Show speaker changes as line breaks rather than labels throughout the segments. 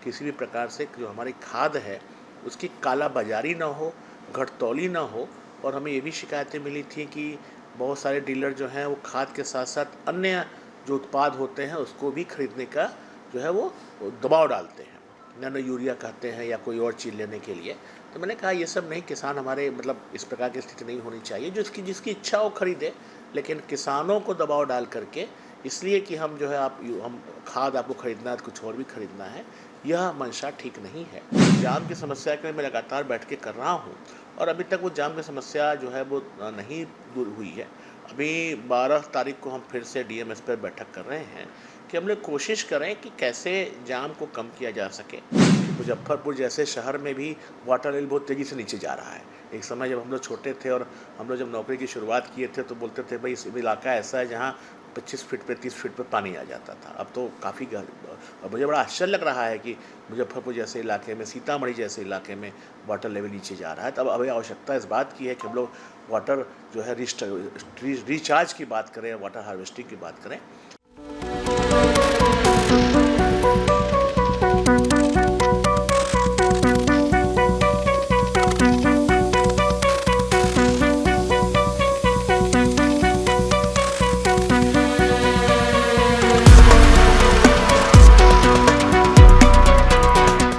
किसी भी प्रकार से जो हमारी खाद है उसकी कालाबाजारी ना हो, घटतौली ना हो। और हमें ये भी शिकायतें मिली थी कि बहुत सारे डीलर जो हैं वो खाद के साथ साथ अन्य जो उत्पाद होते हैं उसको भी खरीदने का जो है वो दबाव डालते हैं, नैनो यूरिया कहते हैं या कोई और चीज़ लेने के लिए। तो मैंने कहा ये सब नहीं, किसान हमारे मतलब इस प्रकार की स्थिति नहीं होनी चाहिए, जो जिसकी इच्छा हो खरीदे, लेकिन किसानों को दबाव डाल करके इसलिए कि हम जो है हम खाद आपको खरीदना है तो कुछ और भी खरीदना है, यह मंशा ठीक नहीं है। जाम की समस्या के लिए मैं लगातार बैठ के कर रहा हूँ और अभी तक वो जाम की समस्या जो है वो नहीं दूर हुई है। अभी 12 तारीख को हम फिर से डीएमएस पर बैठक कर रहे हैं कि हम लोग कोशिश करें कि कैसे जाम को कम किया जा सके। मुजफ्फरपुर जैसे शहर में भी वाटर लेवल बहुत तेज़ी से नीचे जा रहा है। एक समय जब हम लोग छोटे थे और हम लोग जब नौकरी की शुरुआत किए थे तो बोलते थे भाई इस इलाका ऐसा है जहाँ 25 फीट पे 30 फीट पे पानी आ जाता था। अब तो काफ़ी और मुझे बड़ा आश्चर्य लग रहा है कि मुजफ्फरपुर जैसे इलाके में, सीतामढ़ी जैसे इलाके में वाटर लेवल नीचे जा रहा है। तब अभी आवश्यकता इस बात की है कि हम लोग वाटर जो है रिचार्ज की बात करें, वाटर हार्वेस्टिंग की बात करें।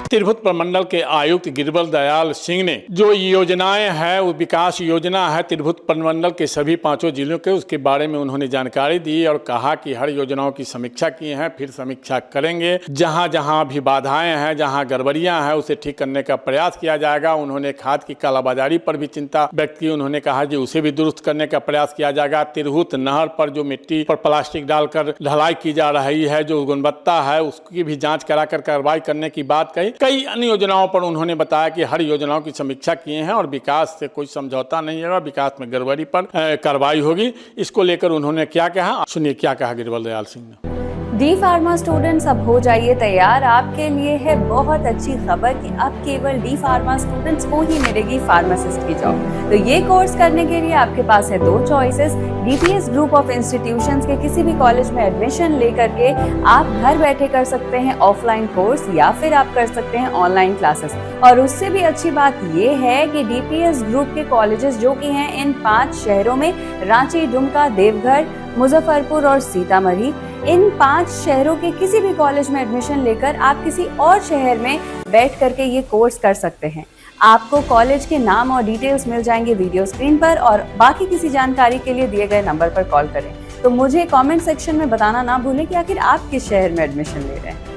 तिरहुत प्रमंडल के आयुक्त गिरिवर दयाल सिंह ने जो योजनाएं हैं वो विकास योजना है तिरहुत प्रमंडल के सभी 5 जिलों के, उसके बारे में उन्होंने जानकारी दी और कहा कि हर योजनाओं की समीक्षा की है, फिर समीक्षा करेंगे। जहां जहां भी बाधाएं हैं, जहां गड़बड़ियां हैं उसे ठीक करने का प्रयास किया जाएगा। उन्होंने खाद की कालाबाजारी पर भी चिंता व्यक्त की। उन्होंने कहा कि उसे भी दुरुस्त करने का प्रयास किया जाएगा। तिरहुत नहर पर जो मिट्टी पर प्लास्टिक डालकर ढलाई की जा रही है, जो गुणवत्ता है उसकी भी जाँच कराकर कार्रवाई करने की बात कही। कई अन्य योजनाओं पर उन्होंने बताया कि हर योजनाओं की समीक्षा किए हैं और विकास से कोई समझौता नहीं होगा, विकास में गड़बड़ी पर कार्रवाई होगी। इसको लेकर उन्होंने क्या कहा, सुनिए क्या कहा गिरिवर दयाल सिंह ने।
डी फार्मा स्टूडेंट्स अब हो जाइए तैयार, आपके लिए है बहुत अच्छी खबर कि अब केवल डी फार्मा स्टूडेंट्स को ही मिलेगी फार्मासिस्ट की जॉब। तो ये कोर्स करने के लिए आपके पास है 2 choices. DPS group of institutions के किसी भी कॉलेज में एडमिशन लेकर के आप घर बैठे कर सकते हैं ऑफलाइन कोर्स या फिर आप कर सकते हैं ऑनलाइन क्लासेस। और उससे भी अच्छी बात ये है कि डीपीएस ग्रुप के कॉलेजेस जो कि हैं इन 5 शहरों में, रांची, दुमका, देवघर, मुजफ्फरपुर और सीतामढ़ी, इन 5 शहरों के किसी भी कॉलेज में एडमिशन लेकर आप किसी और शहर में बैठ करके ये कोर्स कर सकते हैं। आपको कॉलेज के नाम और डिटेल्स मिल जाएंगे वीडियो स्क्रीन पर, और बाकी किसी जानकारी के लिए दिए गए नंबर पर कॉल करें। तो मुझे कमेंट सेक्शन में बताना ना भूलें कि आखिर आप किस शहर में एडमिशन ले रहे हैं।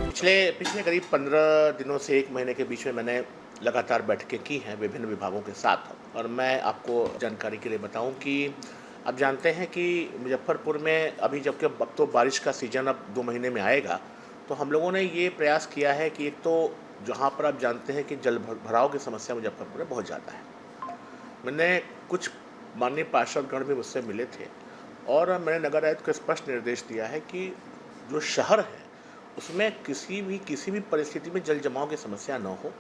पिछले करीब 15 दिनों से 1 महीने के बीच में मैंने लगातार बैठकें की हैं विभिन्न विभागों के साथ। और मैं आपको जानकारी के लिए बताऊं कि आप जानते हैं कि मुजफ्फरपुर में अभी जबकि अब तो बारिश का सीज़न अब 2 महीने में आएगा, तो हम लोगों ने ये प्रयास किया है कि एक तो जहाँ पर आप जानते हैं कि जल भराव की समस्या मुजफ्फरपुर में बहुत ज़्यादा है। मैंने कुछ माननीय पार्षदगण भी मुझसे मिले थे और मैंने नगर आयुक्त को स्पष्ट निर्देश दिया है कि जो शहर है उसमें किसी भी परिस्थिति में जल जमाव की समस्या न हो।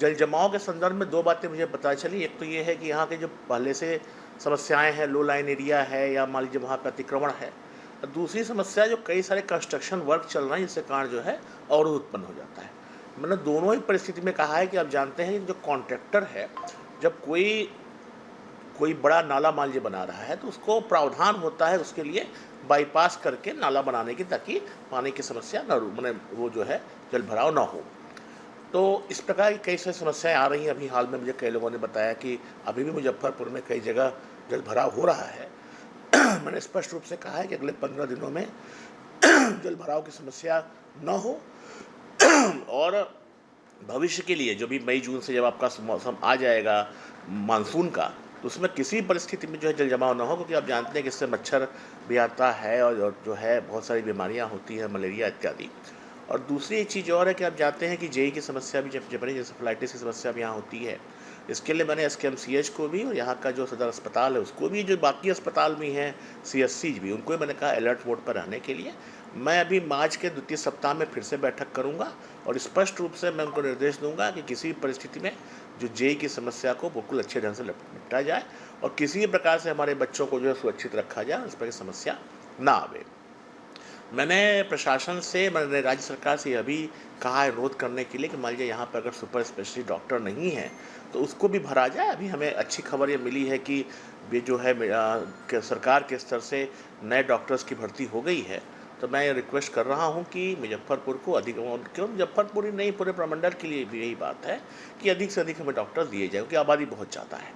जल जमाव के संदर्भ में 2 बातें मुझे पता चली। एक तो ये है कि यहाँ के जो पहले से समस्याएं हैं, लो लाइन एरिया है या मान लीजिए वहाँ पर अतिक्रमण है, और दूसरी समस्या जो कई सारे कंस्ट्रक्शन वर्क चल रहे हैं जिससे कारण जो है अवरोध उत्पन्न हो जाता है। मैंने दोनों ही परिस्थिति में कहा है कि आप जानते हैं जो कॉन्ट्रैक्टर है, जब कोई बड़ा नाला मान लीजिए बना रहा है तो उसको प्रावधान होता है उसके लिए बाईपास करके नाला बनाने की, ताकि पानी की समस्या न वो जो है जल भराव ना हो। तो इस प्रकार की कई सारी समस्याएं आ रही हैं। अभी हाल में मुझे कई लोगों ने बताया कि अभी भी मुजफ्फरपुर में कई जगह जल भराव हो रहा है। मैंने स्पष्ट रूप से कहा है कि अगले 15 दिनों में जल भराव की समस्या न हो और भविष्य के लिए जो भी मई जून से जब आपका मौसम आ जाएगा मानसून का, तो उसमें किसी परिस्थिति में जो है जल जमाव न हो, क्योंकि आप जानते हैं कि इससे मच्छर भी आता है और जो है बहुत सारी बीमारियां होती हैं, मलेरिया इत्यादि। और दूसरी एक चीज़ और है कि आप जानते हैं कि जेई की समस्या भी, जपनीज एंसेफेलाइटिस की समस्या भी यहाँ होती है। इसके लिए मैंने एसकेएमसीएच को भी और यहाँ का जो सदर अस्पताल है उसको भी, जो बाकी अस्पताल भी हैं सीएससी भी, उनको भी मैंने कहा अलर्ट मोड पर रहने के लिए। मैं अभी मार्च के द्वितीय सप्ताह में फिर से बैठक करूँगा और स्पष्ट रूप से मैं उनको निर्देश दूंगा कि किसी भी परिस्थिति में जो जेई की समस्या को बिल्कुल अच्छे ढंग से निपटा जाए और किसी भी प्रकार से हमारे बच्चों को जो है सुरक्षित रखा जाए, इस पर समस्या ना आवे। मैंने प्रशासन से, मैंने राज्य सरकार से यह भी कहा है अनुरोध करने के लिए कि मान लीजिए यहाँ पर अगर सुपर स्पेशलिस्ट डॉक्टर नहीं है तो उसको भी भरा जाए। अभी हमें अच्छी खबर ये मिली है कि ये जो है सरकार के स्तर से नए डॉक्टर्स की भर्ती हो गई है। तो मैं ये रिक्वेस्ट कर रहा हूँ कि मुजफ्फरपुर को अधिक, क्यों मुजफ्फरपुर ही नहीं पूरे प्रमंडल के लिए भी यही बात है कि अधिक से अधिक हमें डॉक्टर्स दिए जाए, क्योंकि आबादी बहुत ज़्यादा है।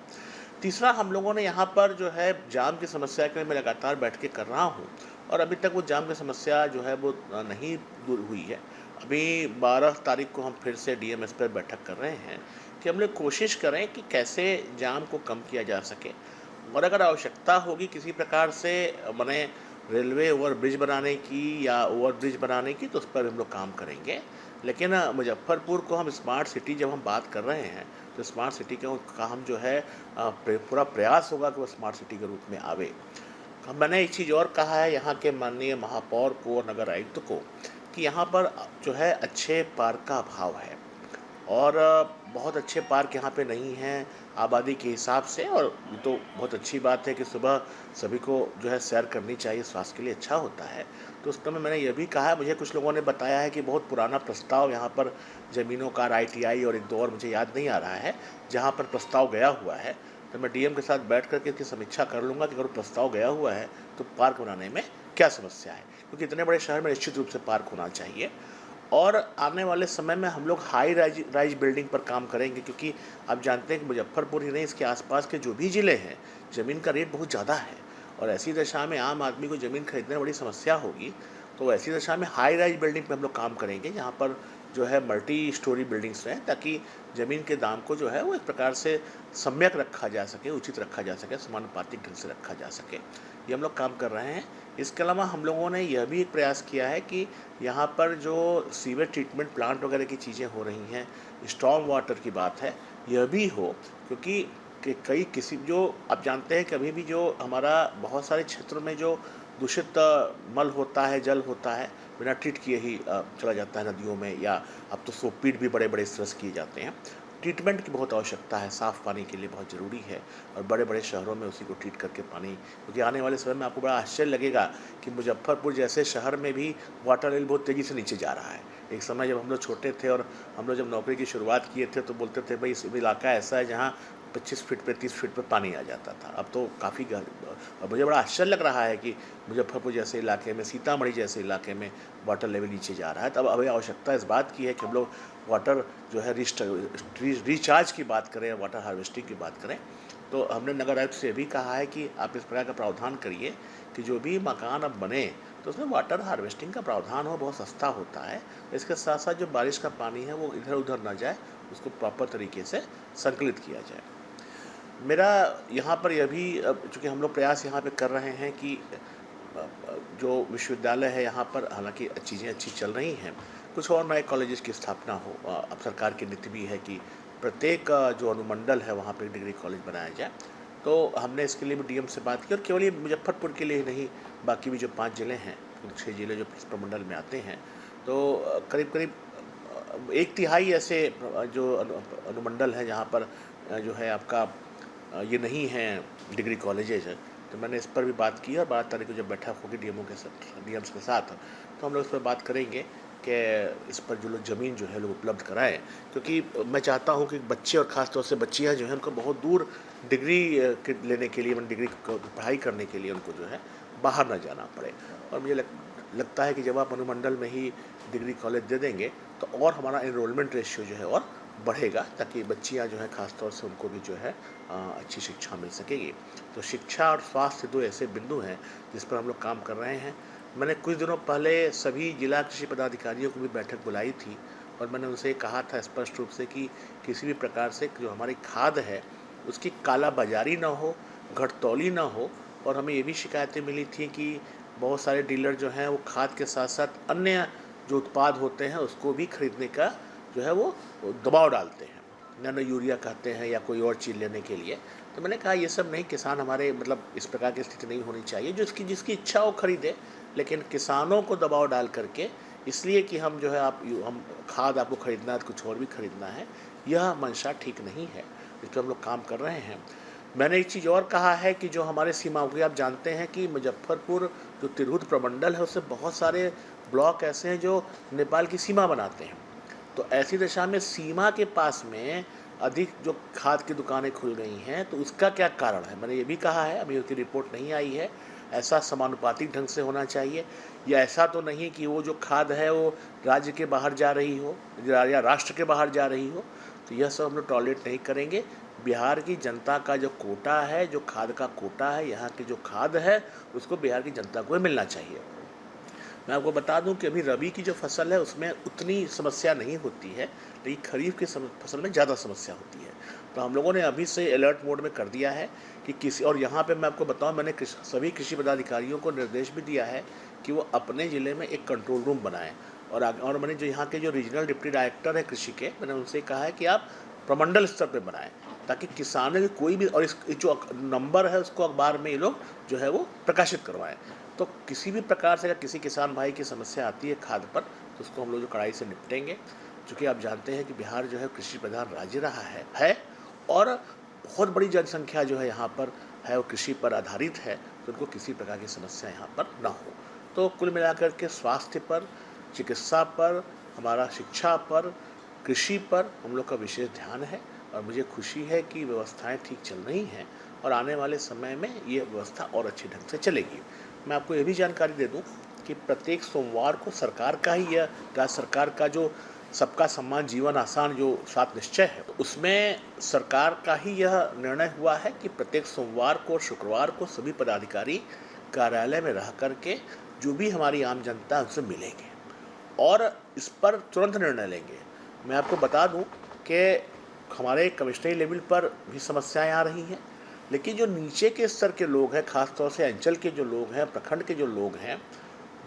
तीसरा, हम लोगों ने यहाँ पर जो है जाम की समस्या के लिए मैं लगातार बैठ के कर रहा हूँ और अभी तक वो जाम की समस्या जो है वो नहीं दूर हुई है। अभी 12 तारीख को हम फिर से डीएमएस पर बैठक कर रहे हैं कि हम लोग कोशिश करें कि कैसे जाम को कम किया जा सके, और अगर आवश्यकता होगी किसी प्रकार से माने रेलवे ओवर ब्रिज बनाने की या ओवर ब्रिज बनाने की, तो उस पर हम लोग काम करेंगे। लेकिन मुजफ्फरपुर को हम स्मार्ट सिटी जब हम बात कर रहे हैं तो स्मार्ट सिटी का हम जो है पूरा प्रयास होगा कि वो स्मार्ट सिटी के रूप में आवे। मैंने एक चीज़ और कहा है यहाँ के माननीय महापौर को और नगर आयुक्त को कि यहाँ पर जो है अच्छे पार्क का अभाव है और बहुत अच्छे पार्क यहाँ पे नहीं हैं आबादी के हिसाब से। और ये तो बहुत अच्छी बात है कि सुबह सभी को जो है सैर करनी चाहिए, स्वास्थ्य के लिए अच्छा होता है। तो उस समय मैंने यह भी कहा है, मुझे कुछ लोगों ने बताया है कि बहुत पुराना प्रस्ताव यहाँ पर ज़मीनों का ITI और एक दो और मुझे याद नहीं आ रहा है जहाँ पर प्रस्ताव गया हुआ है। तो मैं डीएम के साथ बैठ करके इसकी समीक्षा कर लूँगा कि अगर प्रस्ताव गया हुआ है तो पार्क बनाने में क्या समस्या है, क्योंकि इतने बड़े शहर में निश्चित रूप से पार्क होना चाहिए। और आने वाले समय में हम लोग हाई राइज बिल्डिंग पर काम करेंगे, क्योंकि आप जानते हैं कि मुजफ्फरपुर ही नहीं इसके आसपास के जो भी ज़िले हैं ज़मीन का रेट बहुत ज़्यादा है और ऐसी दशा में आम आदमी को ज़मीन खरीदने में बड़ी समस्या होगी। तो ऐसी दशा में हाई राइज बिल्डिंग पे हम लोग काम करेंगे, जहाँ पर जो है मल्टी स्टोरी बिल्डिंग्स रहें, ताकि ज़मीन के दाम को जो है वो एक प्रकार से सम्यक रखा जा सके, उचित रखा जा सके, समानुपातिक ढंग से रखा जा सके। ये हम लोग काम कर रहे हैं। इसके अलावा हम लोगों ने यह भी एक प्रयास किया है कि यहाँ पर जो सीवेज ट्रीटमेंट प्लांट वगैरह की चीज़ें हो रही हैं, स्टॉर्म वाटर की बात है, यह भी हो, क्योंकि कई किसी जो आप जानते हैं कि अभी भी जो हमारा बहुत सारे क्षेत्रों में जो दूषित मल होता है, जल होता है, बिना ट्रीट किए ही चला जाता है नदियों में, या अब तो सोपीट भी बड़े बड़े स्ट्रेस किए जाते हैं। ट्रीटमेंट की बहुत आवश्यकता है, साफ़ पानी के लिए बहुत ज़रूरी है और बड़े बड़े शहरों में उसी को ट्रीट करके पानी, क्योंकि आने वाले समय में आपको बड़ा आश्चर्य लगेगा कि मुजफ्फरपुर जैसे शहर में भी वाटर लेवल बहुत तेज़ी से नीचे जा रहा है। एक समय जब हम लोग छोटे थे और हम लोग जब नौकरी की शुरुआत किए थे तो बोलते थे भाई इस इलाका ऐसा है जहाँ 25 फीट पे 30 फीट पे पानी आ जाता था। अब तो काफ़ी और मुझे बड़ा आश्चर्य लग रहा है कि मुजफ्फरपुर जैसे इलाके में, सीतामढ़ी जैसे इलाके में वाटर लेवल नीचे जा रहा है। तब अभी आवश्यकता इस बात की है कि हम लोग वाटर जो है रिचार्ज की बात करें, वाटर हार्वेस्टिंग की बात करें। तो हमने नगर आयुक्त से भी कहा है कि आप इस प्रकार का प्रावधान करिए कि जो भी मकान अब बने तो उसमें वाटर हार्वेस्टिंग का प्रावधान हो, बहुत सस्ता होता है। इसके साथ साथ जो बारिश का पानी है वो इधर उधर ना जाए, उसको प्रॉपर तरीके से संकलित किया जाए। मेरा यहाँ पर यह भी, चूँकि हम लोग प्रयास यहाँ पे कर रहे हैं कि जो विश्वविद्यालय है यहाँ पर, हालांकि चीज़ें अच्छी चल रही हैं, कुछ और नए कॉलेजेस की स्थापना हो। अब सरकार की नीति भी है कि प्रत्येक जो अनुमंडल है वहाँ पे डिग्री कॉलेज बनाया जाए। तो हमने इसके लिए भी डीएम से बात की, और केवल ये मुजफ्फरपुर के लिए ही नहीं, बाकी भी जो 5 ज़िले हैं, 6 ज़िले जो प्रमंडल में आते हैं, तो करीब करीब 1/3 ऐसे जो अनुमंडल हैं जहाँ पर जो है आपका ये नहीं है डिग्री कॉलेजेज है। तो मैंने इस पर भी बात की और 12 तारीख को जब बैठक होगी डीएम्स के साथ, तो हम लोग इस पर बात करेंगे कि इस पर जो लोग ज़मीन जो है लोग उपलब्ध कराएं, क्योंकि मैं चाहता हूं कि बच्चे और ख़ास तौर से बच्चियां जो हैं उनको बहुत दूर डिग्री लेने के लिए, डिग्री पढ़ाई करने के लिए उनको जो है बाहर ना जाना पड़े। और मुझे लगता है कि जब आप अनुमंडल में ही डिग्री कॉलेज दे देंगे तो और हमारा एनरोलमेंट रेशियो जो है और बढ़ेगा, ताकि बच्चियां जो हैं ख़ास तौर से उनको भी जो है अच्छी शिक्षा मिल सकेगी। तो शिक्षा और स्वास्थ्य 2 ऐसे बिंदु हैं जिस पर हम लोग काम कर रहे हैं। मैंने कुछ दिनों पहले सभी जिला कृषि पदाधिकारियों को भी बैठक बुलाई थी और मैंने उनसे कहा था स्पष्ट रूप से कि किसी भी प्रकार से जो हमारी खाद है उसकी कालाबाजारी ना हो, घटतौली ना हो। और हमें ये भी शिकायतें मिली थी कि बहुत सारे डीलर जो हैं वो खाद के साथ साथ अन्य जो उत्पाद होते हैं उसको भी खरीदने का जो है वो दबाव डालते हैं, नैनो यूरिया कहते हैं या कोई और चीज़ लेने के लिए। तो मैंने कहा ये सब नहीं, किसान हमारे मतलब इस प्रकार की स्थिति नहीं होनी चाहिए, जो जिसकी इच्छा हो खरीदे, लेकिन किसानों को दबाव डाल करके इसलिए कि हम जो है हम खाद आपको खरीदना है तो कुछ और भी खरीदना है, यह मंशा ठीक नहीं है। इस पर हम लोग काम कर रहे हैं। मैंने एक चीज़ और कहा है कि जो हमारे सीमाओं की, आप जानते हैं कि मुजफ्फरपुर जो तिरहुत प्रमंडल है उससे बहुत सारे ब्लॉक ऐसे हैं जो नेपाल की सीमा बनाते हैं। तो ऐसी दशा में सीमा के पास में अधिक जो खाद की दुकानें खुल गई हैं, तो उसका क्या कारण है? मैंने ये भी कहा है, अभी उसकी रिपोर्ट नहीं आई है। ऐसा समानुपातिक ढंग से होना चाहिए, या ऐसा तो नहीं कि वो जो खाद है वो राज्य के बाहर जा रही हो या राष्ट्र के बाहर जा रही हो। तो यह सब हम लोग टॉलरेट नहीं करेंगे। बिहार की जनता का जो कोटा है, जो खाद का कोटा है, यहाँ की जो खाद है उसको बिहार की जनता को ही मिलना चाहिए। मैं आपको बता दूं कि अभी रबी की जो फसल है उसमें उतनी समस्या नहीं होती है, लेकिन खरीफ की फसल में ज़्यादा समस्या होती है। तो हम लोगों ने अभी से अलर्ट मोड में कर दिया है कि किसी, और यहाँ पे मैं आपको बताऊं, मैंने सभी कृषि पदाधिकारियों को निर्देश भी दिया है कि वो अपने ज़िले में एक कंट्रोल रूम बनाएं। और मैंने जो यहाँ के जो रीजनल डिप्टी डायरेक्टर है कृषि के, मैंने उनसे कहा है कि आप प्रमंडल स्तर पर बनाएं, ताकि किसानों की कोई भी, और इस जो नंबर है उसको अखबार में ये लोग जो है वो प्रकाशित करवाएं। तो किसी भी प्रकार से अगर किसी किसान भाई की समस्या आती है खाद पर, तो उसको हम लोग जो कड़ाई से निपटेंगे। क्योंकि आप जानते हैं कि बिहार जो है कृषि प्रधान राज्य रहा है और बहुत बड़ी जनसंख्या जो है यहाँ पर है वो कृषि पर आधारित है, तो उनको किसी प्रकार की समस्या यहाँ पर ना हो। तो कुल मिलाकर के स्वास्थ्य पर, चिकित्सा पर, हमारा शिक्षा पर, कृषि पर हम लोग का विशेष ध्यान है, और मुझे खुशी है कि व्यवस्थाएं ठीक चल रही हैं और आने वाले समय में ये व्यवस्था और अच्छे ढंग से चलेगी। मैं आपको ये भी जानकारी दे दूं कि प्रत्येक सोमवार को सरकार का ही, यह राज्य सरकार का जो सबका सम्मान जीवन आसान जो 7 निश्चय है, उसमें सरकार का ही यह निर्णय हुआ है कि प्रत्येक सोमवार को और शुक्रवार को सभी पदाधिकारी कार्यालय में रह करके जो भी हमारी आम जनता है उनसे मिलेंगे और इस पर तुरंत निर्णय लेंगे। मैं आपको बता दूं कि हमारे कमिश्नरी लेवल पर भी समस्याएं आ रही हैं, लेकिन जो नीचे के स्तर के लोग हैं, खासतौर से अंचल के जो लोग हैं, प्रखंड के जो लोग हैं,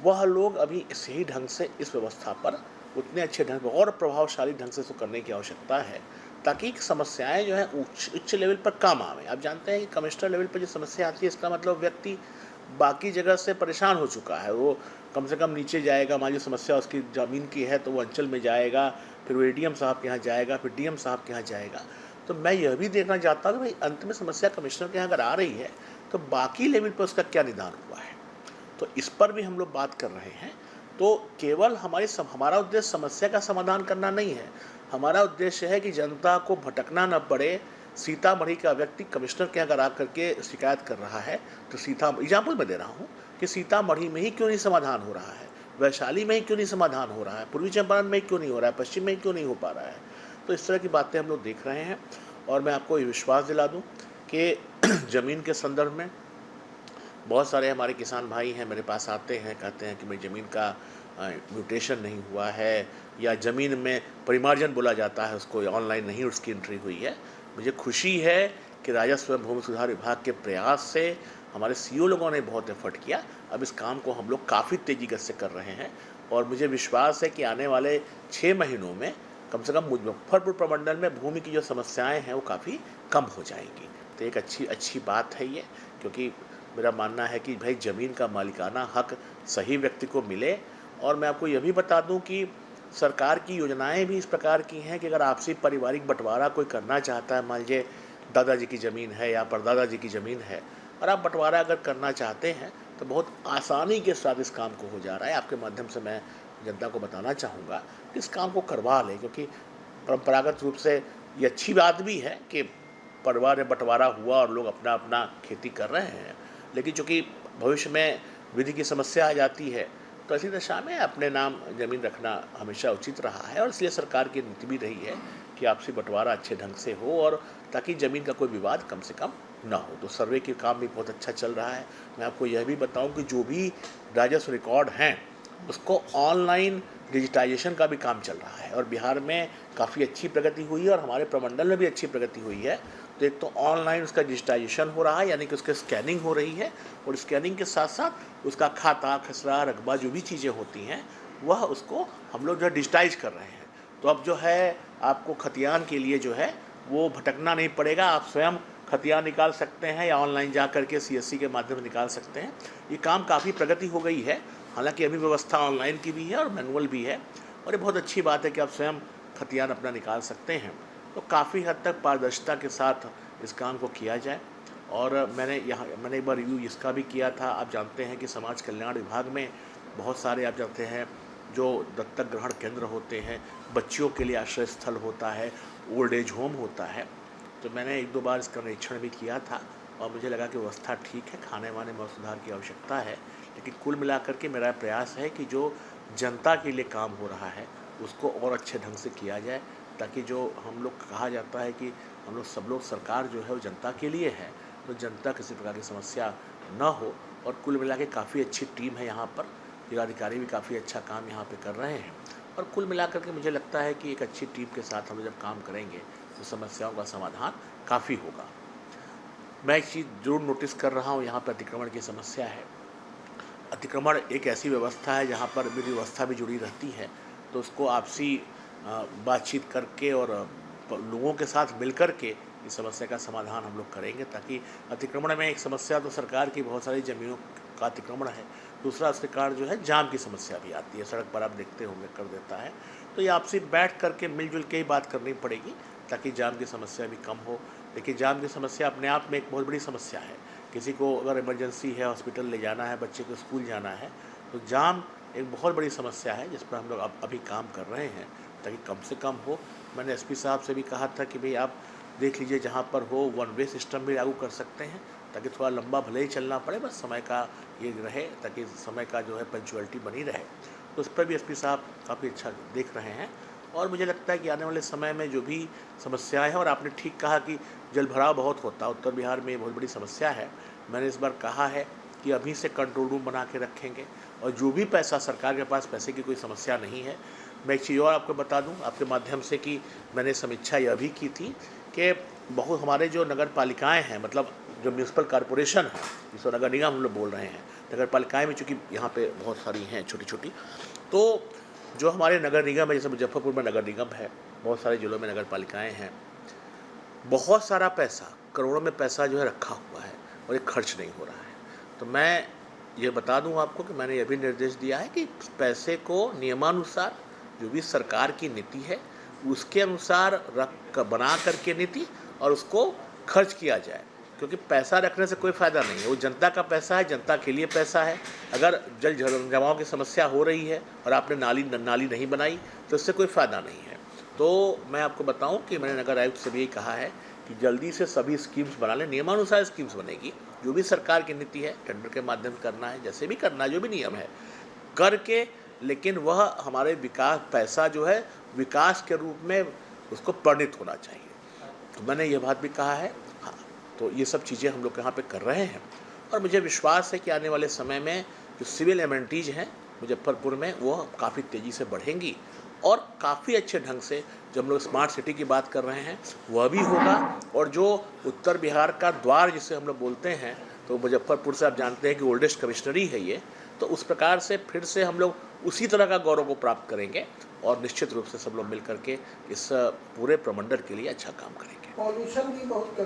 वह लोग अभी सही ढंग से इस व्यवस्था पर उतने अच्छे ढंग और प्रभावशाली ढंग से इसको करने की आवश्यकता है, ताकि समस्याएं जो हैं उच्च लेवल पर काम आवें। आप जानते हैं कि कमिश्नर लेवल पर जो समस्या आती है, इसका मतलब व्यक्ति बाकी जगह से परेशान हो चुका है, वो कम से कम नीचे जाएगा, मान लीजिए समस्या उसकी ज़मीन की है तो वो अंचल में जाएगा, फिर वो एडीएम साहब के यहाँ जाएगा, फिर डीएम साहब के यहाँ जाएगा। तो मैं यह भी देखना चाहता हूँ कि भाई अंत में समस्या कमिश्नर के यहाँ अगर आ रही है तो बाकी लेवल पर उसका क्या निदान हुआ है, तो इस पर भी हम लोग बात कर रहे हैं। तो केवल हमारा उद्देश्य समस्या का समाधान करना नहीं है, हमारा उद्देश्य है कि जनता को भटकना न पड़े। सीतामढ़ी का व्यक्ति कमिश्नर के अगर आकर के शिकायत कर रहा है, तो एग्जाम्पल मैं दे रहा हूँ कि सीतामढ़ी में ही क्यों नहीं समाधान हो रहा है, वैशाली में ही क्यों नहीं समाधान हो रहा है, पूर्वी चंपारण में क्यों नहीं हो रहा है, पश्चिम में क्यों नहीं हो पा रहा है। तो इस तरह की बातें हम लोग देख रहे हैं। और मैं आपको ये विश्वास दिला दूं कि ज़मीन के संदर्भ में बहुत सारे हमारे किसान भाई हैं, मेरे पास आते हैं, कहते हैं कि मेरी ज़मीन का म्यूटेशन नहीं हुआ है, या ज़मीन में परिमार्जन बोला जाता है उसको, ऑनलाइन नहीं उसकी एंट्री हुई है। मुझे खुशी है कि राजस्व एवं भूमि सुधार विभाग के प्रयास से हमारे सीईओ लोगों ने बहुत एफर्ट किया। अब इस काम को हम लोग काफ़ी तेज़ी से कर रहे हैं, और मुझे विश्वास है कि आने वाले 6 महीनों में कम से कम मुजफ्फरपुर प्रमंडल में भूमि की जो समस्याएं हैं वो काफ़ी कम हो जाएंगी। तो एक अच्छी बात है ये, क्योंकि मेरा मानना है कि भाई ज़मीन का मालिकाना हक सही व्यक्ति को मिले। और मैं आपको यह भी बता दूं कि सरकार की योजनाएं भी इस प्रकार की हैं कि अगर आपसी पारिवारिक बंटवारा कोई करना चाहता है, मान लीजिए दादाजी की ज़मीन है या परदादाजी की ज़मीन है, और आप बंटवारा अगर करना चाहते हैं तो बहुत आसानी के साथ इस काम को हो जा रहा है। आपके माध्यम से मैं जनता को बताना चाहूँगा कि इस काम को करवा लें, क्योंकि परंपरागत रूप से ये अच्छी बात भी है कि परिवार में बंटवारा हुआ और लोग अपना अपना खेती कर रहे हैं, लेकिन चूँकि भविष्य में विधि की समस्या आ जाती है, तो ऐसी दशा में अपने नाम ज़मीन रखना हमेशा उचित रहा है। और इसलिए सरकार की नीति भी रही है कि आपसी बंटवारा अच्छे ढंग से हो, और ताकि ज़मीन का कोई विवाद कम से कम ना हो। तो सर्वे के काम भी बहुत अच्छा चल रहा है। मैं आपको यह भी बताऊं कि जो भी राजस्व रिकॉर्ड हैं उसको ऑनलाइन डिजिटाइजेशन का भी काम चल रहा है, और बिहार में काफ़ी अच्छी प्रगति हुई है और हमारे प्रमंडल में भी अच्छी प्रगति हुई है। तो एक तो ऑनलाइन उसका डिजिटाइजेशन हो रहा है, यानी कि उसकी स्कैनिंग हो रही है, और स्कैनिंग के साथ साथ उसका खाता, खसरा, रकबा जो भी चीज़ें होती हैं वह उसको हम लोग जो है डिजिटाइज कर रहे हैं। तो अब जो है आपको खतियान के लिए जो है वो भटकना नहीं पड़ेगा, आप स्वयं खतियान निकाल सकते हैं या ऑनलाइन जा करके CSC के माध्यम से निकाल सकते हैं। ये काम काफ़ी प्रगति हो गई है, हालांकि अभी व्यवस्था ऑनलाइन की भी है और मैनुअल भी है, और ये बहुत अच्छी बात है कि आप स्वयं खतियान अपना निकाल सकते हैं। तो काफ़ी हद तक पारदर्शिता के साथ इस काम को किया जाए। और मैंने एक बार रिव्यू इसका भी किया था। आप जानते हैं कि समाज कल्याण विभाग में बहुत सारे आप जानते हैं जो दत्तक ग्रहण केंद्र होते हैं, बच्चियों के लिए आश्रय स्थल होता है, ओल्ड एज होम होता है। तो मैंने 1-2 बार इसका निरीक्षण भी किया था और मुझे लगा कि व्यवस्था ठीक है, खाने वाने में सुधार की आवश्यकता है। लेकिन कुल मिलाकर के मेरा प्रयास है कि जो जनता के लिए काम हो रहा है उसको और अच्छे ढंग से किया जाए, ताकि जो हम लोग कहा जाता है कि हम लोग सरकार जो है वो जनता के लिए है, तो जनता किसी प्रकार की समस्या न हो। और कुल मिला के काफ़ी अच्छी टीम है यहाँ पर, जिलाधिकारी भी काफ़ी अच्छा काम यहाँ पे कर रहे हैं। और कुल मिलाकर के मुझे लगता है कि एक अच्छी टीम के साथ हम जब काम करेंगे तो समस्याओं का समाधान काफ़ी होगा। मैं एक चीज़ जरूर नोटिस कर रहा हूँ, यहाँ पर अतिक्रमण की समस्या है। अतिक्रमण एक ऐसी व्यवस्था है जहाँ पर मेरी व्यवस्था भी जुड़ी रहती है, तो उसको आपसी बातचीत करके और लोगों के साथ मिल कर के इस समस्या का समाधान हम लोग करेंगे, ताकि अतिक्रमण में एक समस्या तो सरकार की बहुत सारी ज़मीनों का अतिक्रमण है, दूसरा उसके कारण जो है जाम की समस्या भी आती है, सड़क पर आप देखते होंगे कर देता है। तो ये आपसी बैठ करके मिलजुल के ही बात करनी पड़ेगी ताकि जाम की समस्या भी कम हो। देखिए, जाम की समस्या अपने आप में एक बहुत बड़ी समस्या है। किसी को अगर इमरजेंसी है, हॉस्पिटल ले जाना है, बच्चे को स्कूल जाना है, तो जाम एक बहुत बड़ी समस्या है जिस पर हम लोग अभी काम कर रहे हैं ताकि कम से कम हो। मैंने एसपी साहब से भी कहा था कि भाई आप देख लीजिए जहाँ पर हो 1 वे सिस्टम भी लागू कर सकते हैं, ताकि थोड़ा लंबा भले ही चलना पड़े, बस समय का ये रहे, ताकि समय का जो है पंक्चुअलिटी बनी रहे। तो उस पर भी एसपी साहब काफ़ी अच्छा देख रहे हैं। और मुझे लगता है कि आने वाले समय में जो भी समस्याएं हैं, और आपने ठीक कहा कि जलभराव बहुत होता है, उत्तर बिहार में बहुत बड़ी समस्या है। मैंने इस बार कहा है कि अभी से कंट्रोल रूम बना के रखेंगे, और जो भी पैसा सरकार के पास पैसे की कोई समस्या नहीं है। मैं एक चीज़ और आपको बता दूं आपके माध्यम से कि मैंने समीक्षा यह भी की थी कि बहुत हमारे जो नगर पालिकाएँ हैं, मतलब जो म्यूनसिपल कॉरपोरेशन है, जिसको नगर निगम हम लोग बोल रहे हैं, नगर पालिकाएँ में चूँकि यहाँ पे बहुत सारी हैं छोटी छोटी, तो जो हमारे नगर निगम है, जैसे मुजफ्फरपुर में नगर निगम है, बहुत सारे जिलों में नगर पालिकाएँ हैं, बहुत सारा पैसा, करोड़ों में पैसा जो है रखा हुआ है और ये खर्च नहीं हो रहा है। तो मैं ये बता दूं आपको कि मैंने ये भी निर्देश दिया है कि पैसे को नियमानुसार, जो भी सरकार की नीति है उसके अनुसार बना करके नीति और उसको खर्च किया जाए, क्योंकि पैसा रखने से कोई फ़ायदा नहीं है। वो जनता का पैसा है, जनता के लिए पैसा है। अगर जल जमाव की समस्या हो रही है और आपने नाली नहीं बनाई तो इससे कोई फ़ायदा नहीं है। तो मैं आपको बताऊं कि मैंने नगर आयुक्त से भी यही कहा है कि जल्दी से सभी स्कीम्स बना लें, नियमानुसार स्कीम्स बनेगी, जो भी सरकार की नीति है टेंडर के माध्यम से करना है, जैसे भी करना है, जो भी नियम है करके, लेकिन वह हमारे विकास पैसा जो है विकास के रूप में उसको परिणित होना चाहिए। तो मैंने ये बात भी कहा है। हाँ, तो ये सब चीज़ें हम लोग यहाँ पे कर रहे हैं और मुझे विश्वास है कि आने वाले समय में जो सिविल एमेनिटीज़ हैं मुजफ्फरपुर में वो काफ़ी तेज़ी से बढ़ेंगी और काफ़ी अच्छे ढंग से, जब हम लोग स्मार्ट सिटी की बात कर रहे हैं वह भी होगा। और जो उत्तर बिहार का द्वार जिसे हम लोग बोलते हैं, तो मुजफ्फरपुर से आप जानते हैं कि ओल्डेस्ट कमिश्नरी है ये, तो उस प्रकार से फिर से हम लोग उसी तरह का गौरव को प्राप्त करेंगे और निश्चित रूप से सब लोग मिल करके इस पूरे प्रमंडल के लिए अच्छा काम करेंगे।
पॉल्यूशन की बहुत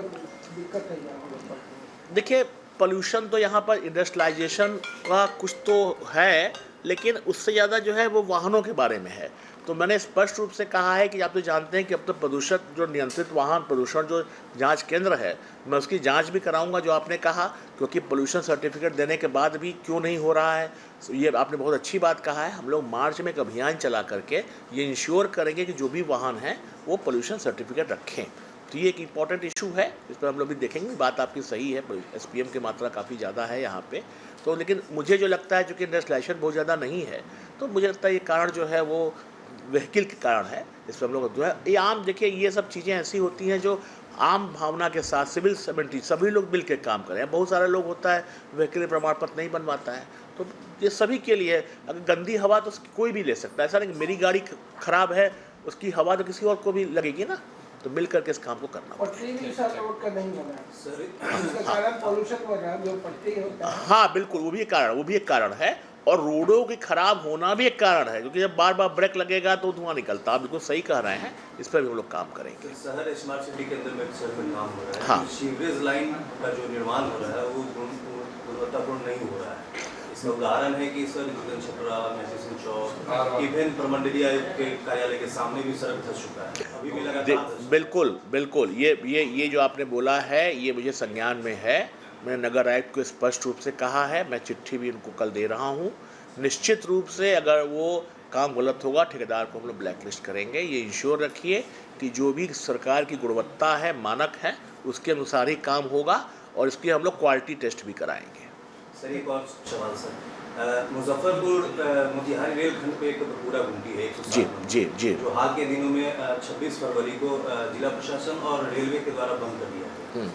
दिक्कत है यहाँ पर।
देखिए, पोल्यूशन तो यहाँ पर इंडस्ट्रियलाइजेशन का कुछ तो है, लेकिन उससे ज़्यादा जो है वो वाहनों के बारे में है। तो मैंने स्पष्ट रूप से कहा है कि आप तो जानते हैं कि अब तो प्रदूषण जो नियंत्रित वाहन प्रदूषण जो जांच केंद्र है, मैं उसकी जांच भी कराऊंगा जो आपने कहा, क्योंकि पोल्यूशन सर्टिफिकेट देने के बाद भी क्यों नहीं हो रहा है, ये आपने बहुत अच्छी बात कहा है। हम लोग मार्च में एक अभियान चला करके ये इंश्योर करेंगे कि जो भी वाहन हैं वो पोल्यूशन सर्टिफिकेट रखें। तो ये एक इम्पॉर्टेंट इशू है, इस पर हम लोग भी देखेंगे। बात आपकी सही है, SPM की मात्रा काफ़ी ज़्यादा है यहाँ पे, तो लेकिन मुझे जो लगता है चूँकि इंडस्ट्रियलाइजेशन बहुत ज़्यादा नहीं है, तो मुझे लगता है ये कारण जो है वो व्हीकल के कारण है। इस पर हम लोग जो है ये आम, देखिए ये सब चीज़ें ऐसी होती हैं जो आम भावना के साथ सिविल सर्वेंटी सभी लोग मिल के काम करें। बहुत सारा लोग होता है व्हीकल प्रमाण पत्र नहीं बनवाता है, तो ये सभी के लिए। अगर गंदी हवा तो कोई भी ले सकता है, ऐसा नहीं कि मेरी गाड़ी खराब है उसकी हवा तो किसी और को भी लगेगी ना, तो मिल करके इस काम को करना पड़ेगा। हाँ बिल्कुल, वो भी एक कारण है और रोडों के खराब होना भी एक कारण है, क्योंकि जब बार बार ब्रेक लगेगा तो धुआं निकलता है। बिल्कुल सही कह रहे हैं, इस पर भी हम लोग काम करेंगे।
शहर स्मार्ट सिटी के अंदर में शहर में काम हो रहा है,
हाँ।
सीवरेज लाइन का जो निर्माण हो रहा है वो गुणवत्तापूर्ण नहीं हो रहा है। इसका उदाहरण है कि सर गुलशन छपरा, महसिन चौक, इवन प्रमंडलीय आयुक्त के कार्यालय के सामने भी सड़क धंस चुका है, अभी भी लगातार धंस चुका है।
बिल्कुल बिल्कुल, ये जो आपने बोला है ये मुझे संज्ञान में है। मैंने नगर आयुक्त को स्पष्ट रूप से कहा है, मैं चिट्ठी भी उनको कल दे रहा हूँ। निश्चित रूप से अगर वो काम गलत होगा, ठेकेदार को हम लोग ब्लैकलिस्ट करेंगे। ये इंश्योर रखिए कि जो भी सरकार की गुणवत्ता है, मानक है, उसके अनुसार ही काम होगा और इसकी हम लोग क्वालिटी टेस्ट भी कराएंगे।
सर एक और सवाल सर, मुजफ्फरपुर मोतिहारी रेलखंड पे एक पूरा गुमटी है 107
जी
नंबर,
जी जी
जो हाल के दिनों में 26 फरवरी को जिला प्रशासन और रेलवे के द्वारा बंद कर दिया गया।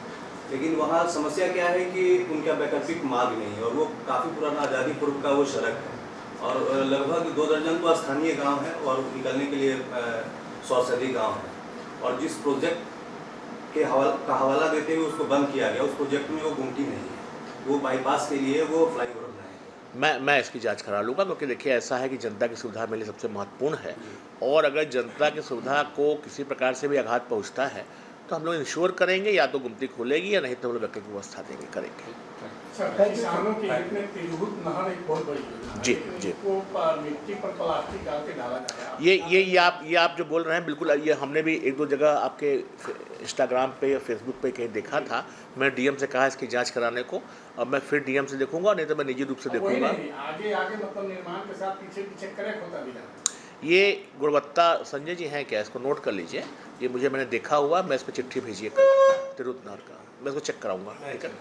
लेकिन वहाँ समस्या क्या है कि उनका वैकल्पिक मार्ग नहीं है और वो काफ़ी पुराना आज़ादी पूर्व का वो सड़क है और लगभग 2 दर्जन तो स्थानीय गांव है और निकलने के लिए 100 से अधिक गाँव है। और जिस प्रोजेक्ट के हवाला देते हुए उसको बंद किया गया, उस प्रोजेक्ट में वो गुमटी नहीं है, वो बाईपास के लिए वो फ्लाईओवर बनाएंगे।
मैं इसकी जांच करा लूँगा, क्योंकि देखिए ऐसा है कि जनता की सुविधा मेरे लिए सबसे महत्वपूर्ण है और अगर जनता की सुविधा को किसी प्रकार से भी आघात पहुँचता है तो हम लोग इंश्योर करेंगे, या तो गुमटी खोलेगी या नहीं तो हम लोग वैकल्पिक व्यवस्था देंगे, करेंगे।
किसानों के हित में तिरहुत नहर एक बहुत बड़ी योजना है,
जी,
लेकिन
जी।
उसको मिट्टी पर प्लास्टिक डाल के डाला गया।
ये आप जो बोल रहे हैं बिल्कुल, ये हमने भी 1-2 जगह आपके इंस्टाग्राम पे या फेसबुक पे कहीं देखा था। मैं डीएम से कहा इसकी जांच कराने को, अब मैं फिर डीएम से देखूंगा, नहीं तो मैं निजी रूप से देखूंगा।
आगे मतलब निर्माण के साथ पीछे पीछे करेक्ट होता भी जाता है।
ये गुणवत्ता संजय जी हैं क्या, इसको नोट कर लीजिए। ये मैंने देखा हुआ, मैं इस पर चिट्ठी भेजिए कल तिरहुत नहर का, मैं इसको चेक कराऊंगा, ठीक है।